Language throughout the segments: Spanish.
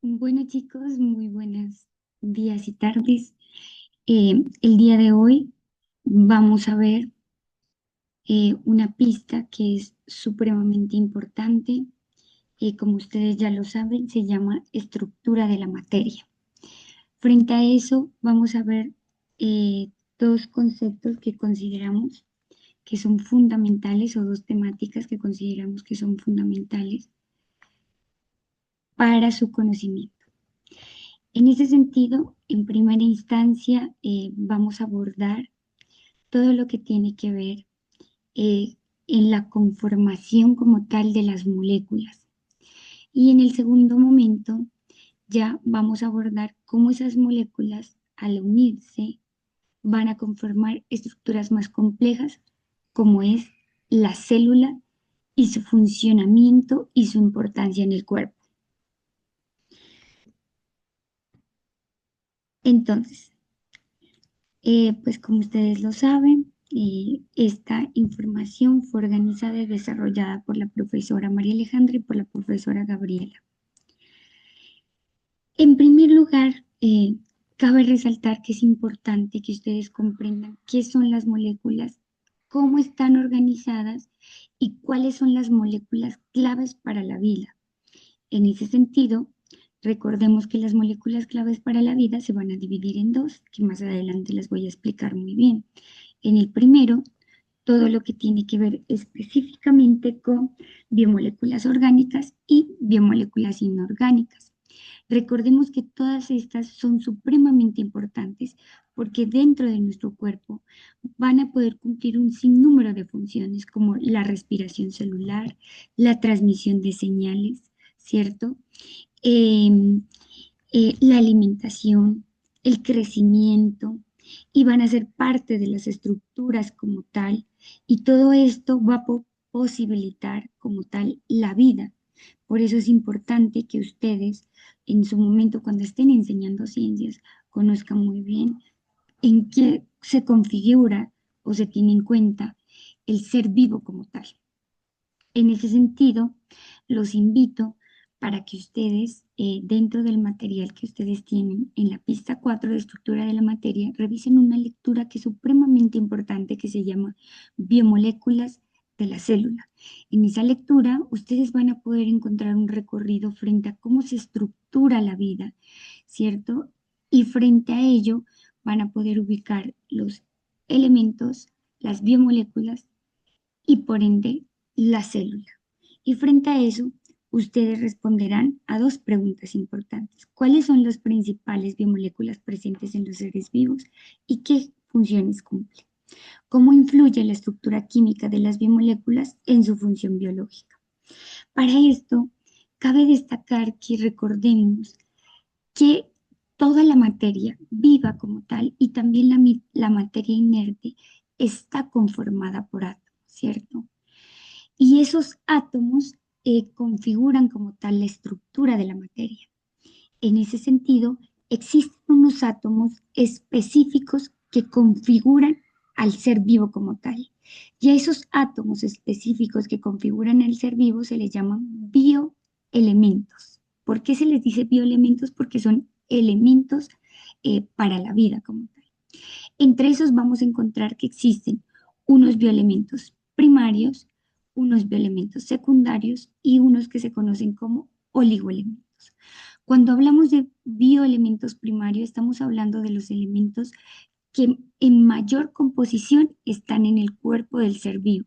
Bueno, chicos, muy buenos días y tardes. El día de hoy vamos a ver una pista que es supremamente importante. Como ustedes ya lo saben, se llama estructura de la materia. Frente a eso, vamos a ver dos conceptos que consideramos que son fundamentales o dos temáticas que consideramos que son fundamentales para su conocimiento. En ese sentido, en primera instancia, vamos a abordar todo lo que tiene que ver eh, en la conformación como tal de las moléculas. Y en el segundo momento, ya vamos a abordar cómo esas moléculas, al unirse, van a conformar estructuras más complejas, como es la célula y su funcionamiento y su importancia en el cuerpo. Entonces, pues como ustedes lo saben, esta información fue organizada y desarrollada por la profesora María Alejandra y por la profesora Gabriela. En primer lugar, cabe resaltar que es importante que ustedes comprendan qué son las moléculas, cómo están organizadas y cuáles son las moléculas claves para la vida. En ese sentido, recordemos que las moléculas claves para la vida se van a dividir en dos, que más adelante les voy a explicar muy bien. En el primero, todo lo que tiene que ver específicamente con biomoléculas orgánicas y biomoléculas inorgánicas. Recordemos que todas estas son supremamente importantes porque dentro de nuestro cuerpo van a poder cumplir un sinnúmero de funciones como la respiración celular, la transmisión de señales, ¿cierto? Em, la alimentación, el crecimiento, y van a ser parte de las estructuras como tal, y todo esto va a posibilitar como tal la vida. Por eso es importante que ustedes en su momento cuando estén enseñando ciencias conozcan muy bien en qué se configura o se tiene en cuenta el ser vivo como tal. En ese sentido, los invito para que ustedes, dentro del material que ustedes tienen en la pista 4 de estructura de la materia, revisen una lectura que es supremamente importante que se llama Biomoléculas de la célula. En esa lectura, ustedes van a poder encontrar un recorrido frente a cómo se estructura la vida, ¿cierto? Y frente a ello van a poder ubicar los elementos, las biomoléculas y por ende la célula. Y frente a eso, ustedes responderán a dos preguntas importantes. ¿Cuáles son las principales biomoléculas presentes en los seres vivos y qué funciones cumplen? ¿Cómo influye la estructura química de las biomoléculas en su función biológica? Para esto, cabe destacar que recordemos que toda la materia viva como tal y también la materia inerte está conformada por átomos, ¿cierto? Y esos átomos configuran como tal la estructura de la materia. En ese sentido, existen unos átomos específicos que configuran al ser vivo como tal. Y a esos átomos específicos que configuran el ser vivo se les llaman bioelementos. ¿Por qué se les dice bioelementos? Porque son elementos para la vida como tal. Entre esos vamos a encontrar que existen unos bioelementos primarios, unos bioelementos secundarios y unos que se conocen como oligoelementos. Cuando hablamos de bioelementos primarios, estamos hablando de los elementos que en mayor composición están en el cuerpo del ser vivo.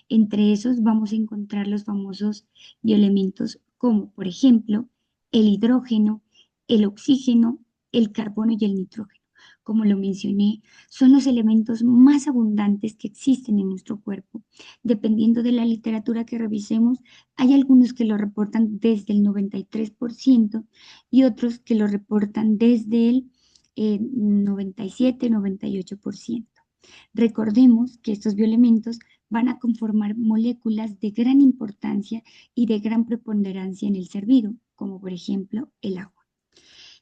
Entre esos vamos a encontrar los famosos bioelementos como, por ejemplo, el hidrógeno, el oxígeno, el carbono y el nitrógeno. Como lo mencioné, son los elementos más abundantes que existen en nuestro cuerpo. Dependiendo de la literatura que revisemos, hay algunos que lo reportan desde el 93% y otros que lo reportan desde el 97-98%. Recordemos que estos bioelementos van a conformar moléculas de gran importancia y de gran preponderancia en el ser vivo, como por ejemplo el agua.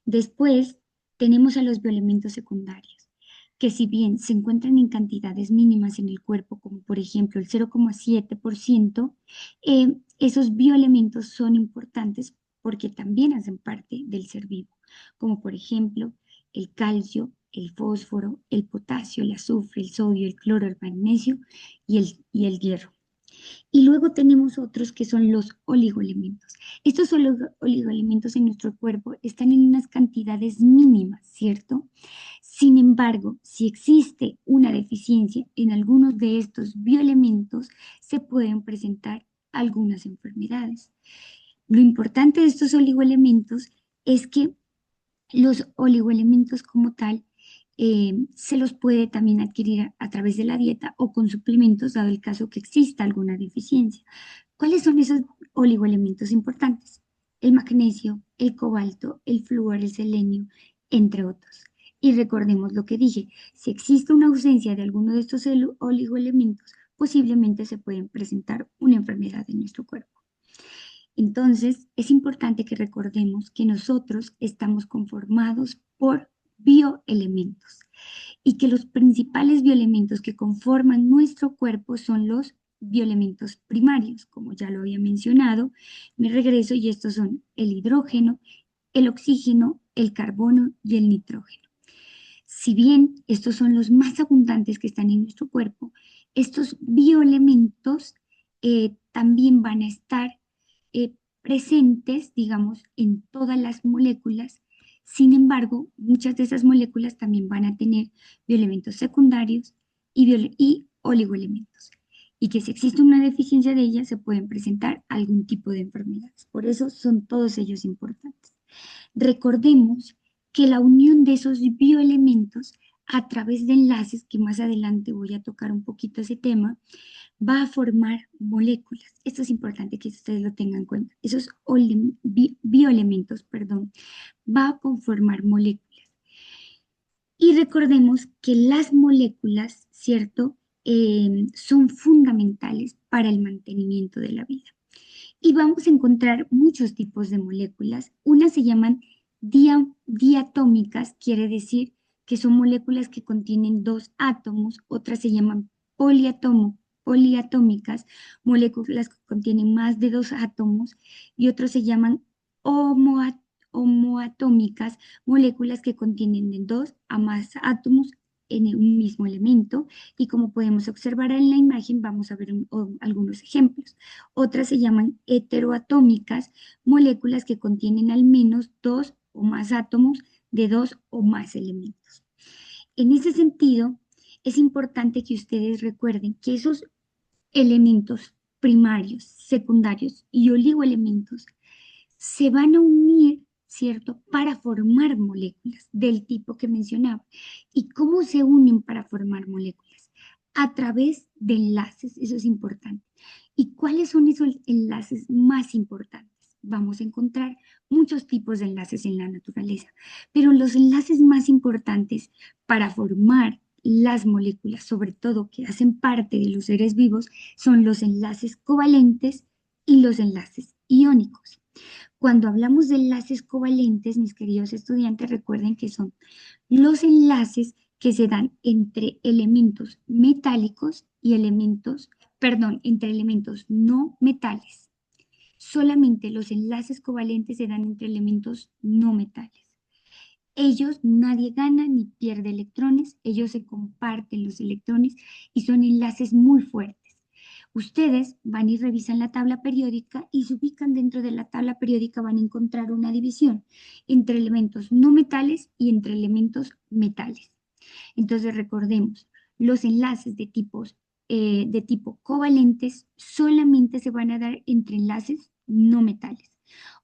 Después tenemos a los bioelementos secundarios, que si bien se encuentran en cantidades mínimas en el cuerpo, como por ejemplo el 0,7%, esos bioelementos son importantes porque también hacen parte del ser vivo, como por ejemplo el calcio, el fósforo, el potasio, el azufre, el sodio, el cloro, el magnesio y el hierro. Y luego tenemos otros que son los oligoelementos. Estos oligoelementos en nuestro cuerpo están en unas cantidades mínimas, ¿cierto? Sin embargo, si existe una deficiencia en algunos de estos bioelementos, se pueden presentar algunas enfermedades. Lo importante de estos oligoelementos es que los oligoelementos como tal se los puede también adquirir a través de la dieta o con suplementos, dado el caso que exista alguna deficiencia. ¿Cuáles son esos oligoelementos importantes? El magnesio, el cobalto, el flúor, el selenio, entre otros. Y recordemos lo que dije, si existe una ausencia de alguno de estos oligoelementos, posiblemente se pueden presentar una enfermedad en nuestro cuerpo. Entonces, es importante que recordemos que nosotros estamos conformados por bioelementos y que los principales bioelementos que conforman nuestro cuerpo son los bioelementos primarios, como ya lo había mencionado. Me regreso y estos son el hidrógeno, el oxígeno, el carbono y el nitrógeno. Si bien estos son los más abundantes que están en nuestro cuerpo, estos bioelementos también van a estar presentes, digamos, en todas las moléculas. Sin embargo, muchas de esas moléculas también van a tener bioelementos secundarios y oligoelementos. Y que si existe una deficiencia de ellas, se pueden presentar algún tipo de enfermedades. Por eso son todos ellos importantes. Recordemos que la unión de esos bioelementos a través de enlaces, que más adelante voy a tocar un poquito ese tema, va a formar moléculas. Esto es importante que ustedes lo tengan en cuenta. Esos bioelementos, perdón, va a conformar moléculas. Y recordemos que las moléculas, ¿cierto? Son fundamentales para el mantenimiento de la vida. Y vamos a encontrar muchos tipos de moléculas. Unas se llaman diatómicas, quiere decir que son moléculas que contienen dos átomos. Otras se llaman poliatómicas, moléculas que contienen más de dos átomos. Y otros se llaman homoatómicas, moléculas que contienen de dos a más átomos en un mismo elemento. Y como podemos observar en la imagen, vamos a ver algunos ejemplos. Otras se llaman heteroatómicas, moléculas que contienen al menos dos o más átomos de dos o más elementos. En ese sentido, es importante que ustedes recuerden que esos elementos primarios, secundarios y oligoelementos se van a unir, ¿cierto?, para formar moléculas del tipo que mencionaba. ¿Y cómo se unen para formar moléculas? A través de enlaces, eso es importante. ¿Y cuáles son esos enlaces más importantes? Vamos a encontrar muchos tipos de enlaces en la naturaleza, pero los enlaces más importantes para formar las moléculas, sobre todo que hacen parte de los seres vivos, son los enlaces covalentes y los enlaces iónicos. Cuando hablamos de enlaces covalentes, mis queridos estudiantes, recuerden que son los enlaces que se dan entre elementos metálicos y entre elementos no metales. Solamente los enlaces covalentes se dan entre elementos no metales. Ellos, nadie gana ni pierde electrones, ellos se comparten los electrones y son enlaces muy fuertes. Ustedes van y revisan la tabla periódica y se ubican dentro de la tabla periódica, van a encontrar una división entre elementos no metales y entre elementos metales. Entonces recordemos, los enlaces de tipo covalentes solamente se van a dar entre enlaces no metales.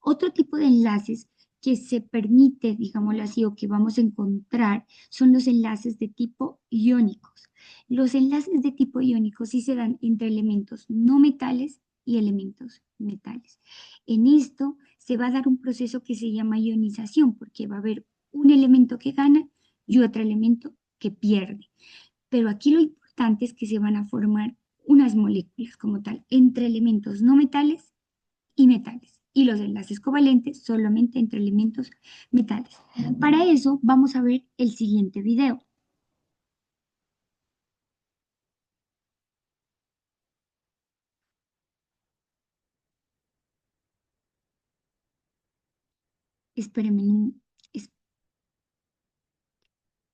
Otro tipo de enlaces que se permite, digámoslo así, o que vamos a encontrar son los enlaces de tipo iónicos. Los enlaces de tipo iónico sí se dan entre elementos no metales y elementos metales. En esto se va a dar un proceso que se llama ionización, porque va a haber un elemento que gana y otro elemento que pierde. Pero aquí lo importante es que se van a formar unas moléculas como tal entre elementos no metales y metales. Y los enlaces covalentes solamente entre elementos metales. Para eso vamos a ver el siguiente video. Espérenme es-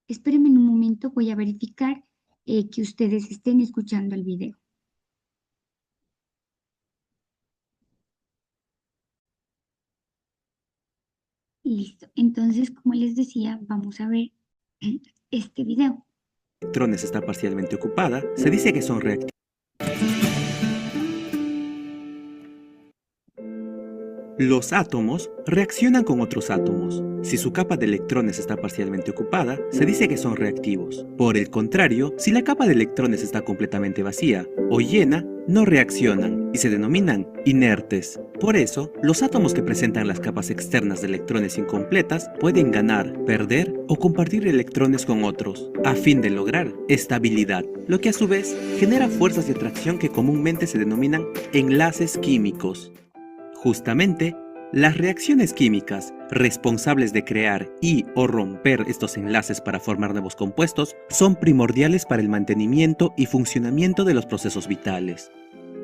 espérenme un momento, voy a verificar que ustedes estén escuchando el video. Listo. Entonces, como les decía, vamos a ver este video. Electrones está parcialmente ocupada, se dice que son reactivos. Los átomos reaccionan con otros átomos. Si su capa de electrones está parcialmente ocupada, se dice que son reactivos. Por el contrario, si la capa de electrones está completamente vacía o llena, no reaccionan y se denominan inertes. Por eso, los átomos que presentan las capas externas de electrones incompletas pueden ganar, perder o compartir electrones con otros, a fin de lograr estabilidad, lo que a su vez genera fuerzas de atracción que comúnmente se denominan enlaces químicos. Justamente, las reacciones químicas responsables de crear y o romper estos enlaces para formar nuevos compuestos son primordiales para el mantenimiento y funcionamiento de los procesos vitales.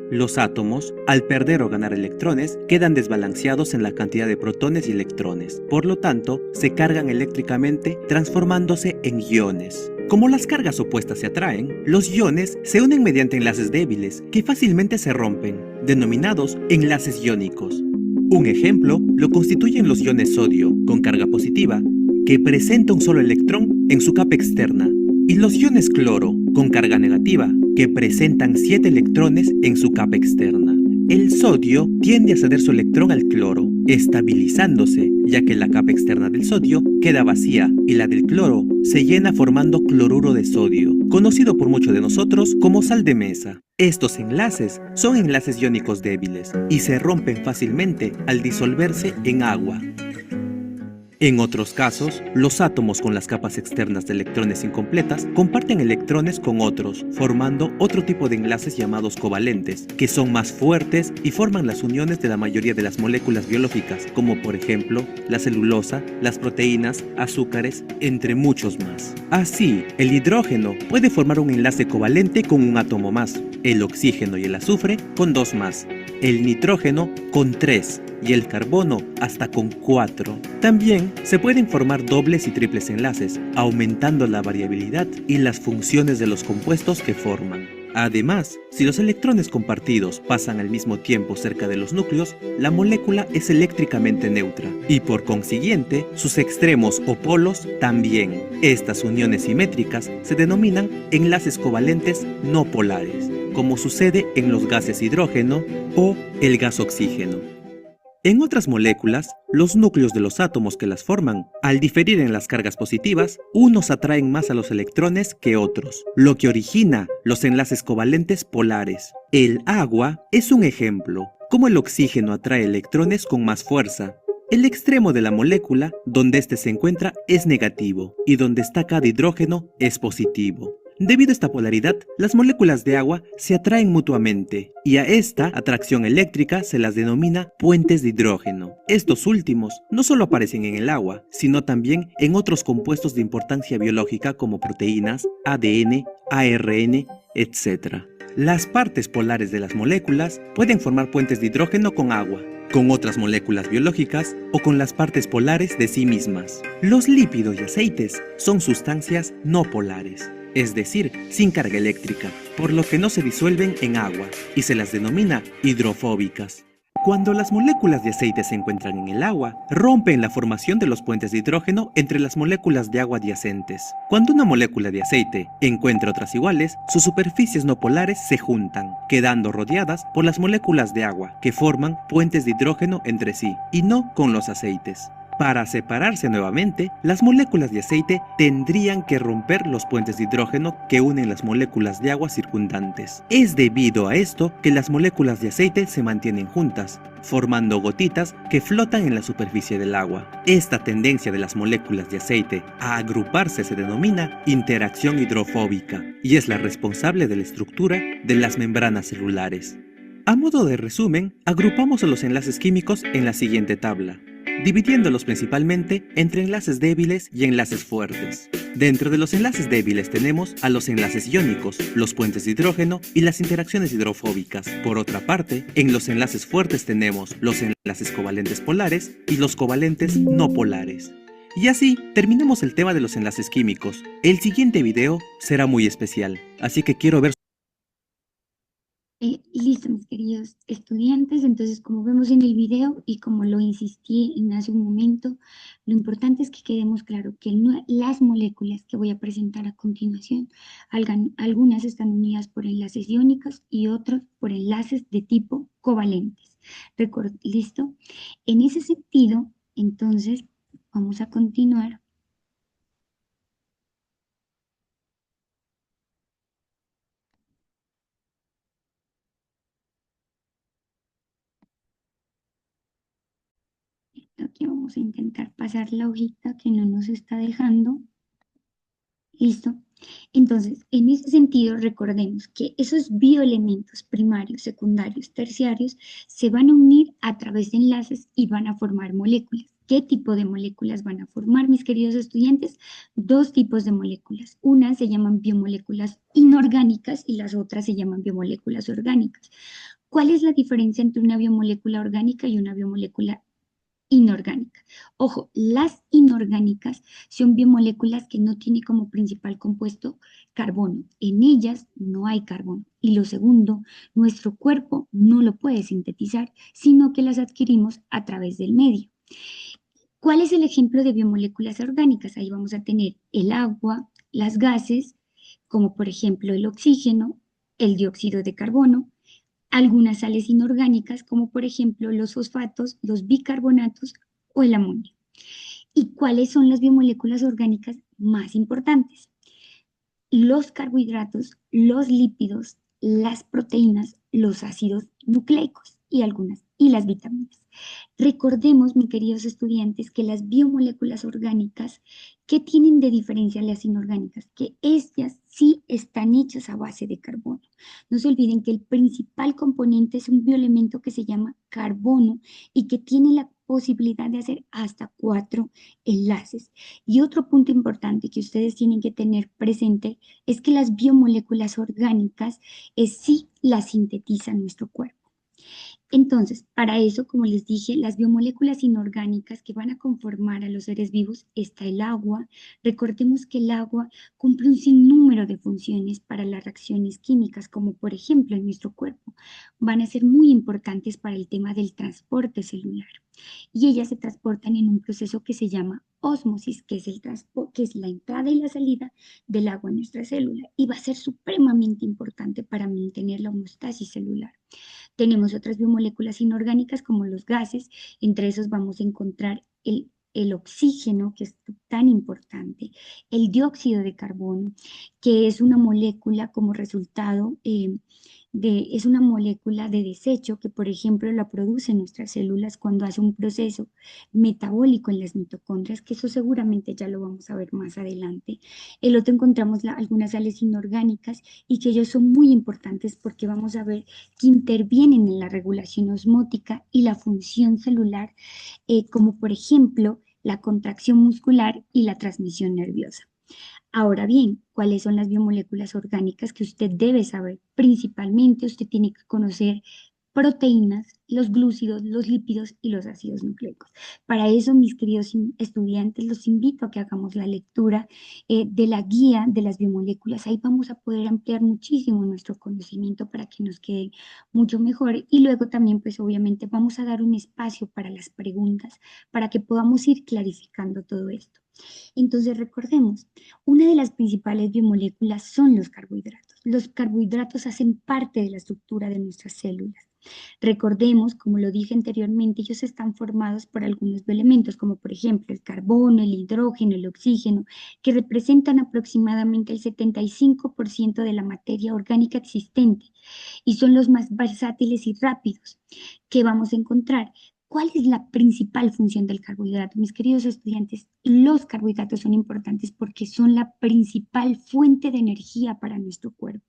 Los átomos, al perder o ganar electrones, quedan desbalanceados en la cantidad de protones y electrones. Por lo tanto, se cargan eléctricamente transformándose en iones. Como las cargas opuestas se atraen, los iones se unen mediante enlaces débiles que fácilmente se rompen, denominados enlaces iónicos. Un ejemplo lo constituyen los iones sodio, con carga positiva, que presenta un solo electrón en su capa externa, y los iones cloro, con carga negativa, que presentan 7 electrones en su capa externa. El sodio tiende a ceder su electrón al cloro, estabilizándose, ya que la capa externa del sodio queda vacía y la del cloro se llena formando cloruro de sodio, conocido por muchos de nosotros como sal de mesa. Estos enlaces son enlaces iónicos débiles y se rompen fácilmente al disolverse en agua. En otros casos, los átomos con las capas externas de electrones incompletas comparten electrones con otros, formando otro tipo de enlaces llamados covalentes, que son más fuertes y forman las uniones de la mayoría de las moléculas biológicas, como por ejemplo la celulosa, las proteínas, azúcares, entre muchos más. Así, el hidrógeno puede formar un enlace covalente con un átomo más, el oxígeno y el azufre con 2 más, el nitrógeno con 3, y el carbono hasta con 4. También se pueden formar dobles y triples enlaces, aumentando la variabilidad y las funciones de los compuestos que forman. Además, si los electrones compartidos pasan al mismo tiempo cerca de los núcleos, la molécula es eléctricamente neutra y por consiguiente sus extremos o polos también. Estas uniones simétricas se denominan enlaces covalentes no polares, como sucede en los gases hidrógeno o el gas oxígeno. En otras moléculas, los núcleos de los átomos que las forman, al diferir en las cargas positivas, unos atraen más a los electrones que otros, lo que origina los enlaces covalentes polares. El agua es un ejemplo, como el oxígeno atrae electrones con más fuerza. El extremo de la molécula, donde éste se encuentra, es negativo, y donde está cada hidrógeno es positivo. Debido a esta polaridad, las moléculas de agua se atraen mutuamente, y a esta atracción eléctrica se las denomina puentes de hidrógeno. Estos últimos no solo aparecen en el agua, sino también en otros compuestos de importancia biológica como proteínas, ADN, ARN, etc. Las partes polares de las moléculas pueden formar puentes de hidrógeno con agua, con otras moléculas biológicas o con las partes polares de sí mismas. Los lípidos y aceites son sustancias no polares, es decir, sin carga eléctrica, por lo que no se disuelven en agua y se las denomina hidrofóbicas. Cuando las moléculas de aceite se encuentran en el agua, rompen la formación de los puentes de hidrógeno entre las moléculas de agua adyacentes. Cuando una molécula de aceite encuentra otras iguales, sus superficies no polares se juntan, quedando rodeadas por las moléculas de agua, que forman puentes de hidrógeno entre sí, y no con los aceites. Para separarse nuevamente, las moléculas de aceite tendrían que romper los puentes de hidrógeno que unen las moléculas de agua circundantes. Es debido a esto que las moléculas de aceite se mantienen juntas, formando gotitas que flotan en la superficie del agua. Esta tendencia de las moléculas de aceite a agruparse se denomina interacción hidrofóbica y es la responsable de la estructura de las membranas celulares. A modo de resumen, agrupamos a los enlaces químicos en la siguiente tabla. dividiéndolos principalmente entre enlaces débiles y enlaces fuertes. Dentro de los enlaces débiles tenemos a los enlaces iónicos, los puentes de hidrógeno y las interacciones hidrofóbicas. Por otra parte, en los enlaces fuertes tenemos los enlaces covalentes polares y los covalentes no polares. Y así terminamos el tema de los enlaces químicos. El siguiente video será muy especial, así que quiero ver. Listo, mis queridos estudiantes, entonces como vemos en el video y como lo insistí en hace un momento, lo importante es que quedemos claro que las moléculas que voy a presentar a continuación, algunas están unidas por enlaces iónicos y otras por enlaces de tipo covalentes. ¿Listo? En ese sentido, entonces, vamos a continuar. Aquí vamos a intentar pasar la hojita que no nos está dejando. ¿Listo? Entonces, en ese sentido, recordemos que esos bioelementos primarios, secundarios, terciarios se van a unir a través de enlaces y van a formar moléculas. ¿Qué tipo de moléculas van a formar, mis queridos estudiantes? Dos tipos de moléculas. Unas se llaman biomoléculas inorgánicas y las otras se llaman biomoléculas orgánicas. ¿Cuál es la diferencia entre una biomolécula orgánica y una biomolécula inorgánica? Ojo, las inorgánicas son biomoléculas que no tienen como principal compuesto carbono. En ellas no hay carbono. Y lo segundo, nuestro cuerpo no lo puede sintetizar, sino que las adquirimos a través del medio. ¿Cuál es el ejemplo de biomoléculas orgánicas? Ahí vamos a tener el agua, las gases, como por ejemplo el oxígeno, el dióxido de carbono, algunas sales inorgánicas, como por ejemplo los fosfatos, los bicarbonatos o el amonio. ¿Y cuáles son las biomoléculas orgánicas más importantes? Los carbohidratos, los lípidos, las proteínas, los ácidos nucleicos y las vitaminas. Recordemos, mis queridos estudiantes, que las biomoléculas orgánicas, ¿qué tienen de diferencia a las inorgánicas? Que ellas sí están hechas a base de carbono. No se olviden que el principal componente es un bioelemento que se llama carbono y que tiene la posibilidad de hacer hasta 4 enlaces. Y otro punto importante que ustedes tienen que tener presente es que las biomoléculas orgánicas sí las sintetiza nuestro cuerpo. Entonces, para eso, como les dije, las biomoléculas inorgánicas que van a conformar a los seres vivos está el agua. Recordemos que el agua cumple un sinnúmero de funciones para las reacciones químicas, como por ejemplo en nuestro cuerpo. Van a ser muy importantes para el tema del transporte celular. Y ellas se transportan en un proceso que se llama ósmosis, que es la entrada y la salida del agua en nuestra célula. Y va a ser supremamente importante para mantener la homeostasis celular. Tenemos otras biomoléculas inorgánicas como los gases, entre esos vamos a encontrar el oxígeno, que es tan importante, el dióxido de carbono, que es una molécula como resultado es una molécula de desecho que, por ejemplo, la producen nuestras células cuando hace un proceso metabólico en las mitocondrias, que eso seguramente ya lo vamos a ver más adelante. El otro encontramos algunas sales inorgánicas y que ellos son muy importantes porque vamos a ver que intervienen en la regulación osmótica y la función celular, como por ejemplo la contracción muscular y la transmisión nerviosa. Ahora bien, ¿cuáles son las biomoléculas orgánicas que usted debe saber? Principalmente usted tiene que conocer proteínas, los glúcidos, los lípidos y los ácidos nucleicos. Para eso, mis queridos estudiantes, los invito a que hagamos la lectura de la guía de las biomoléculas. Ahí vamos a poder ampliar muchísimo nuestro conocimiento para que nos quede mucho mejor. Y luego también, pues obviamente, vamos a dar un espacio para las preguntas, para que podamos ir clarificando todo esto. Entonces, recordemos, una de las principales biomoléculas son los carbohidratos. Los carbohidratos hacen parte de la estructura de nuestras células. Recordemos, como lo dije anteriormente, ellos están formados por algunos elementos, como por ejemplo el carbono, el hidrógeno, el oxígeno, que representan aproximadamente el 75% de la materia orgánica existente y son los más versátiles y rápidos que vamos a encontrar. ¿Cuál es la principal función del carbohidrato? Mis queridos estudiantes, los carbohidratos son importantes porque son la principal fuente de energía para nuestro cuerpo.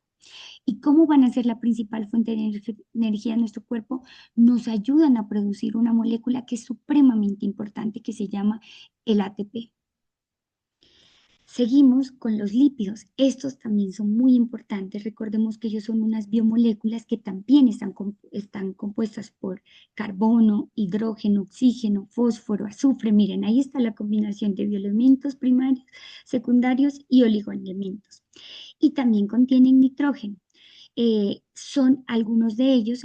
¿Y cómo van a ser la principal fuente de energía de nuestro cuerpo? Nos ayudan a producir una molécula que es supremamente importante, que se llama el ATP. Seguimos con los lípidos. Estos también son muy importantes. Recordemos que ellos son unas biomoléculas que también están compuestas por carbono, hidrógeno, oxígeno, fósforo, azufre. Miren, ahí está la combinación de bioelementos primarios, secundarios y oligoelementos. Y también contienen nitrógeno. Son algunos de ellos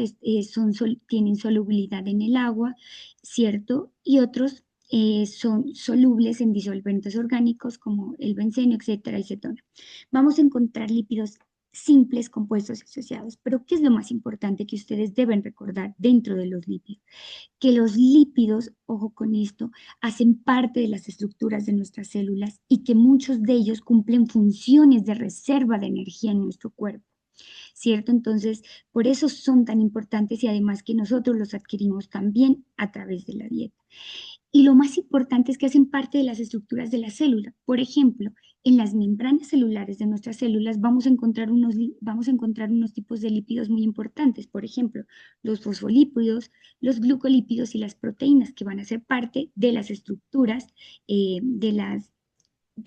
tienen solubilidad en el agua, ¿cierto? Y otros son solubles en disolventes orgánicos como el benceno, etcétera, y cetona. Vamos a encontrar lípidos simples, compuestos asociados. Pero ¿qué es lo más importante que ustedes deben recordar dentro de los lípidos? Que los lípidos, ojo con esto, hacen parte de las estructuras de nuestras células y que muchos de ellos cumplen funciones de reserva de energía en nuestro cuerpo. ¿Cierto? Entonces, por eso son tan importantes y además que nosotros los adquirimos también a través de la dieta. Y lo más importante es que hacen parte de las estructuras de la célula. Por ejemplo, en las membranas celulares de nuestras células vamos a encontrar unos tipos de lípidos muy importantes. Por ejemplo, los fosfolípidos, los glucolípidos y las proteínas que van a ser parte de las estructuras de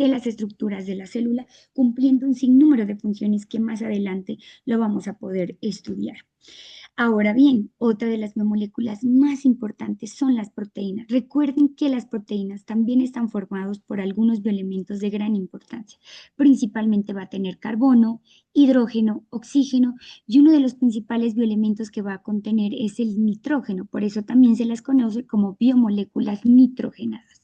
las estructuras de la célula, cumpliendo un sinnúmero de funciones que más adelante lo vamos a poder estudiar. Ahora bien, otra de las biomoléculas más importantes son las proteínas. Recuerden que las proteínas también están formadas por algunos bioelementos de gran importancia. Principalmente va a tener carbono, hidrógeno, oxígeno y uno de los principales bioelementos que va a contener es el nitrógeno. Por eso también se las conoce como biomoléculas nitrogenadas.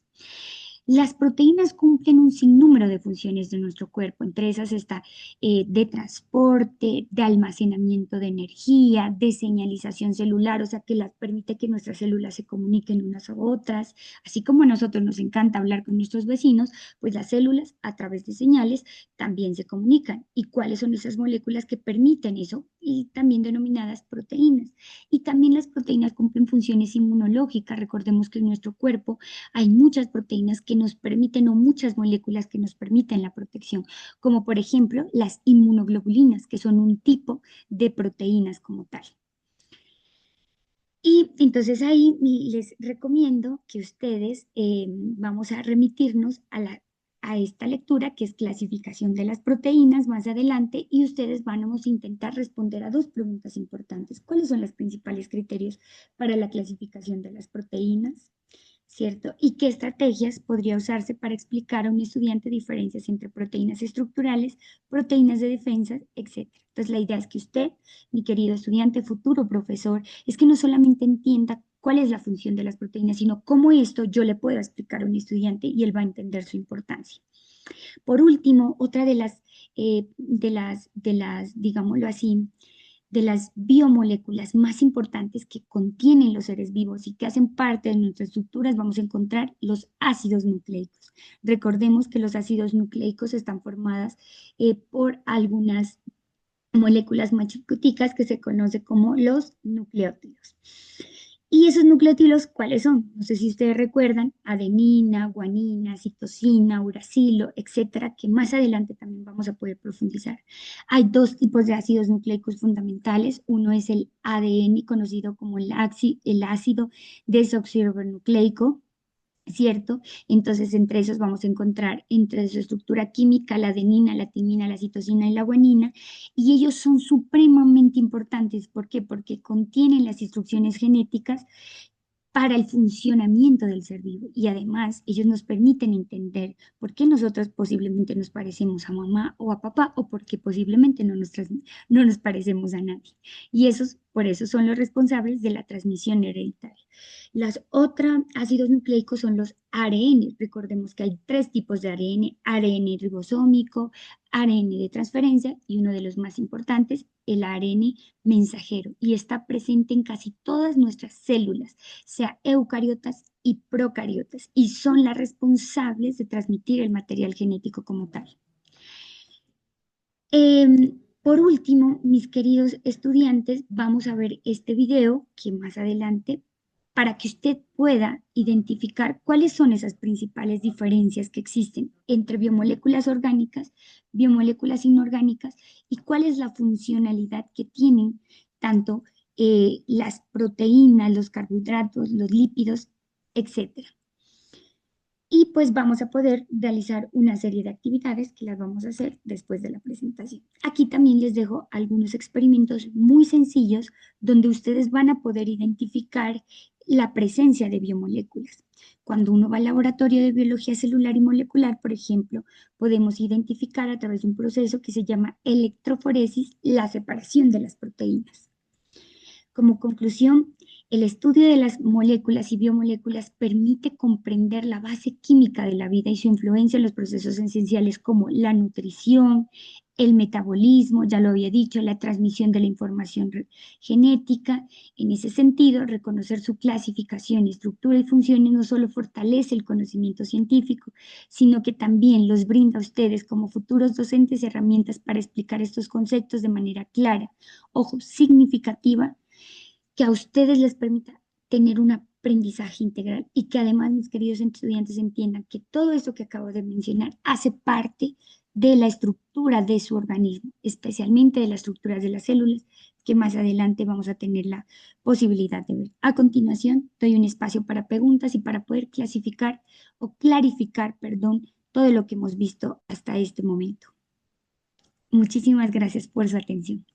Las proteínas cumplen un sinnúmero de funciones de nuestro cuerpo, entre esas está de transporte, de almacenamiento de energía, de señalización celular, o sea que las permite que nuestras células se comuniquen unas a otras, así como a nosotros nos encanta hablar con nuestros vecinos, pues las células a través de señales también se comunican. ¿Y cuáles son esas moléculas que permiten eso? Y también denominadas proteínas. Y también las proteínas cumplen funciones inmunológicas. Recordemos que en nuestro cuerpo hay muchas proteínas que nos permiten o muchas moléculas que nos permiten la protección, como por ejemplo las inmunoglobulinas, que son un tipo de proteínas como tal. Y entonces ahí les recomiendo que ustedes vamos a remitirnos a esta lectura que es clasificación de las proteínas más adelante y ustedes vamos a intentar responder a dos preguntas importantes. ¿Cuáles son los principales criterios para la clasificación de las proteínas? ¿Cierto? ¿Y qué estrategias podría usarse para explicar a un estudiante diferencias entre proteínas estructurales, proteínas de defensa, etcétera? Entonces, la idea es que usted, mi querido estudiante, futuro profesor, es que no solamente entienda cuál es la función de las proteínas, sino cómo esto yo le puedo explicar a un estudiante y él va a entender su importancia. Por último, otra digámoslo así, de las biomoléculas más importantes que contienen los seres vivos y que hacen parte de nuestras estructuras, vamos a encontrar los ácidos nucleicos. Recordemos que los ácidos nucleicos están formadas por algunas moléculas más chiquiticas que se conoce como los nucleótidos. ¿Y esos nucleótidos cuáles son? No sé si ustedes recuerdan, adenina, guanina, citosina, uracilo, etcétera, que más adelante también vamos a poder profundizar. Hay dos tipos de ácidos nucleicos fundamentales. Uno es el ADN, conocido como el ácido desoxirribonucleico, ¿cierto? Entonces, entre esos vamos a encontrar entre su estructura química la adenina, la timina, la citosina y la guanina, y ellos son supremamente importantes. ¿Por qué? Porque contienen las instrucciones genéticas para el funcionamiento del ser vivo y además ellos nos permiten entender por qué nosotros posiblemente nos parecemos a mamá o a papá o por qué posiblemente no nos parecemos a nadie. Y esos, por eso son los responsables de la transmisión hereditaria. Los otros ácidos nucleicos son los ARN. Recordemos que hay tres tipos de ARN: ARN ribosómico, ARN de transferencia y uno de los más importantes, el ARN mensajero. Y está presente en casi todas nuestras células, sea eucariotas y procariotas, y son las responsables de transmitir el material genético como tal. Por último, mis queridos estudiantes, vamos a ver este video que más adelante para que usted pueda identificar cuáles son esas principales diferencias que existen entre biomoléculas orgánicas, biomoléculas inorgánicas y cuál es la funcionalidad que tienen tanto las proteínas, los carbohidratos, los lípidos, etcétera. Y pues vamos a poder realizar una serie de actividades que las vamos a hacer después de la presentación. Aquí también les dejo algunos experimentos muy sencillos donde ustedes van a poder identificar la presencia de biomoléculas. Cuando uno va al laboratorio de biología celular y molecular, por ejemplo, podemos identificar a través de un proceso que se llama electroforesis la separación de las proteínas. Como conclusión, el estudio de las moléculas y biomoléculas permite comprender la base química de la vida y su influencia en los procesos esenciales como la nutrición, el metabolismo, ya lo había dicho, la transmisión de la información genética. En ese sentido, reconocer su clasificación, estructura y funciones no solo fortalece el conocimiento científico, sino que también los brinda a ustedes como futuros docentes herramientas para explicar estos conceptos de manera clara, ojo, significativa, que a ustedes les permita tener un aprendizaje integral y que además, mis queridos estudiantes, entiendan que todo eso que acabo de mencionar hace parte de la estructura de su organismo, especialmente de la estructura de las células, que más adelante vamos a tener la posibilidad de ver. A continuación, doy un espacio para preguntas y para poder clasificar o clarificar, perdón, todo lo que hemos visto hasta este momento. Muchísimas gracias por su atención.